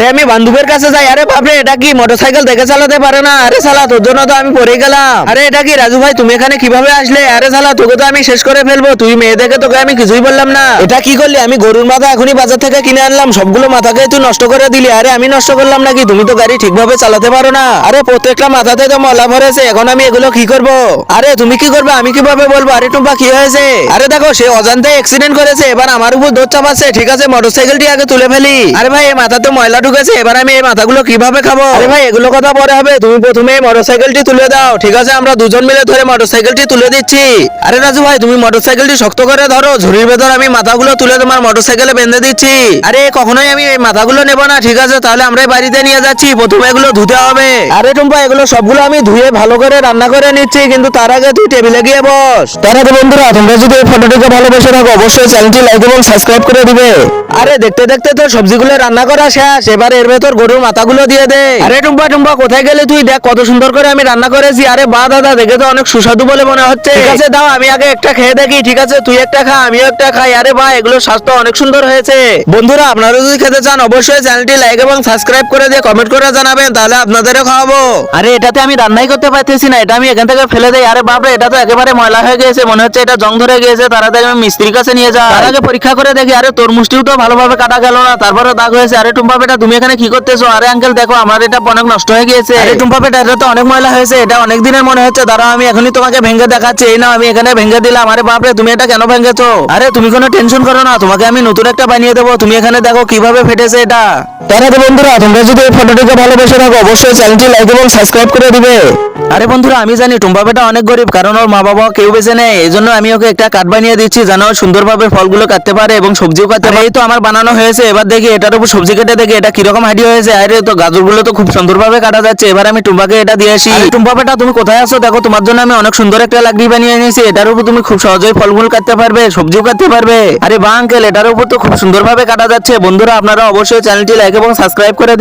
আরে আমি বান্ধবের কাছে যাই, আরে বাপরে এটা কি মোটরসাইকেল দেখে চালাতে পারে না, আরে শালা তোর জন্য তো আমি পড়ে গেলাম। আরে এটা কি রাজু ভাই, তুমি এখানে কিভাবে আসলে? আরে শালা তোকে তো আমি শেষ করে ফেলবো, তুই মেয়ে দেখে তোকে আমি কিছুই বললাম না। এটা কি করলি? আমি গরুর মাথা এখনই বাজার থেকে কিনে আনলাম, সবগুলো মাথাকে তুই নষ্ট করে দিলি। আরে আমি নষ্ট করলাম নাকি? তুমি তো গাড়ি ঠিকভাবে চালাতে পারো না। আরে প্রত্যেকটা মাথাতে তো ময়লা ভরেছে, এখন আমি এগুলো কি করব? আরে তুমি কি করবে, আমি কিভাবে বলবো? আরে টুম্পা কি হয়েছে? আরে দেখো সে অজান্তে অ্যাক্সিডেন্ট করেছে, এবার আমার উপর দোষ চাপাচ্ছে। ঠিক আছে মোটরসাইকেলটি আগে তুলে ফেলি। আরে ভাই এই মাথাতে ময়লা ঢুকেছে, এবার আমি এই মাথাগুলো কিভাবে খাবো? আরে ভাই এগুলো কথা পরে হবে, তুমি প্রথমে মোটরসাইকেলটি তুলে দাও। ঠিক আছে আমরা দুজন মিলে ধরে মোটরসাইকেলটি তুলে দিচ্ছি। আরে রাজু ভাই তুমি মোটরসাইকেলটি শক্ত করে ধরো, ঝুড়ির ভেতর আমি মাথাগুলো তুলে তোমার মোটরসাইকেলে বেঁধে দিচ্ছি। আরে কখনোই আমি এই মাথাগুলো নেব না। ঠিক আছে তাহলে আমরা বাড়িতে নিয়ে যাচ্ছি, প্রথমে এগুলো ধুতে হবে। আরে টুম্পা এগুলো সবগুলো আমি ধুয়ে ভালো করে রান্না করে নিচ্ছি, কিন্তু তার আগে তুই টেবিলে গিয়ে বস। তার আগে বন্ধুরা তোমরা যদি এই ফটোটিকে ভালোবেসে থাকো অবশ্যই চ্যানেলটি লাইক এবং সাবস্ক্রাইব করে দিবে। আরে দেখতে দেখতে তো সবজিগুলো রান্না করা শেষ, এবার এর ভেতর গরুর মাথাগুলো দিয়ে দে। আরে টুম্পা টুম্পা কোথায় গেলে তুই? দেখ কত সুন্দর করে আমি রান্না করেছি। আরে বা দাদা দেখে তো অনেক সুস্বাদু বলে মনে হচ্ছে। ঠিক আছে দাও আমি আগে একটা খেয়ে দেখি। ঠিক আছে তুই একটা খা আমিও একটা খাই। আরে ভাই এগুলো স্বাস্থ্য অনেক সুন্দর হয়েছে। বন্ধুরা আপনারা যদি খেতে চান অবশ্যই চ্যানেলটি লাইক এবং সাবস্ক্রাইব করে দিয়ে কমেন্ট করে জানাবেন, তাহলে আপনাদেরও খাওয়াবো। আরে এটাতে আমি রান্নাই করতে পারতেছি না, এটা আমি এখান থেকে ফেলে দেই। আরে বাপরে এটা তো একেবারে ময়লা হয়ে গিয়েছে, মনে হচ্ছে এটা জং ধরে গিয়েছে। তাড়াতাড়ি আমি মিস্ত্রির কাছে নিয়ে যাই, তার আগে পরীক্ষা করে দেখি। আরে তরমুজটিও তো ভালোভাবে কাটা গেল না, তারপরে দাগ হয়েছে। আরে টুম্পা বেটা তুমি এখানে কি করতেছো? আরে আঙ্কেল দেখো আমার এটা অনেক নষ্ট হয়ে গিয়েছে। আরে টুম্পা বেটা এটা তো অনেক ময়লা হয়েছে, এটা অনেক দিনের মনে হচ্ছে। দাঁড়াও আমি এখনই তোমাকে ভেঙে দেখাচ্ছি। এই নাও আমি এখানে ভেঙে দিলাম। আরে বাপরে তুমি এটা কেন ভেঙেছো? আরে তুমি কোনো টেনশন করো না, তোমাকে আমি নতুন একটা বানিয়ে দেবো। তুমি এখানে দেখো কিভাবে ফেটেছে এটা। তার আগে বন্ধুরা তোমরা যদি এই ফটোটিকে ভালোবেসে থাকো অবশ্যই চ্যানেলটি লাইক এবং সাবস্ক্রাইব করে দিবে। আরে বন্ধুরা আমি জানি টুম্পা বেটা অনেক গরিব, কারণ ওর মা বাবা কেউ বেঁচে নেই। এই জন্য আমি ওকে একটা কাঠ বানিয়ে দিচ্ছি, যেন ও সুন্দরভাবে ফলগুলো কাটতে পারে এবং সবজিও কাটতে পারে। এই তো আমার বানানো হয়েছে, এবার দেখি এটার উপর সবজি কেটে দেখি এটা কিরকম হাইডিয়া হয়েছে। আরে তো গাজরগুলো তো খুব সুন্দরভাবে কাটা যাচ্ছে। এবার আমি টুম্পাকে এটা দিয়ে আসি। আরে টুম্পা বেটা তুমি কোথায় আছো? দেখো তোমার জন্য আমি অনেক সুন্দর একটা লাকড়ি বানিয়ে এনেছি, এটার উপর তুমি খুব সহজেই ফলমূল কাটতে পারবে, সবজিও কাটতে পারবে। আরে বাহ আঙ্কেল এটার উপর তো খুব সুন্দরভাবে কাটা যাচ্ছে। বন্ধুরা আপনারা অবশ্যই চ্যানেলটি লাইক এবং সাবস্ক্রাইব করে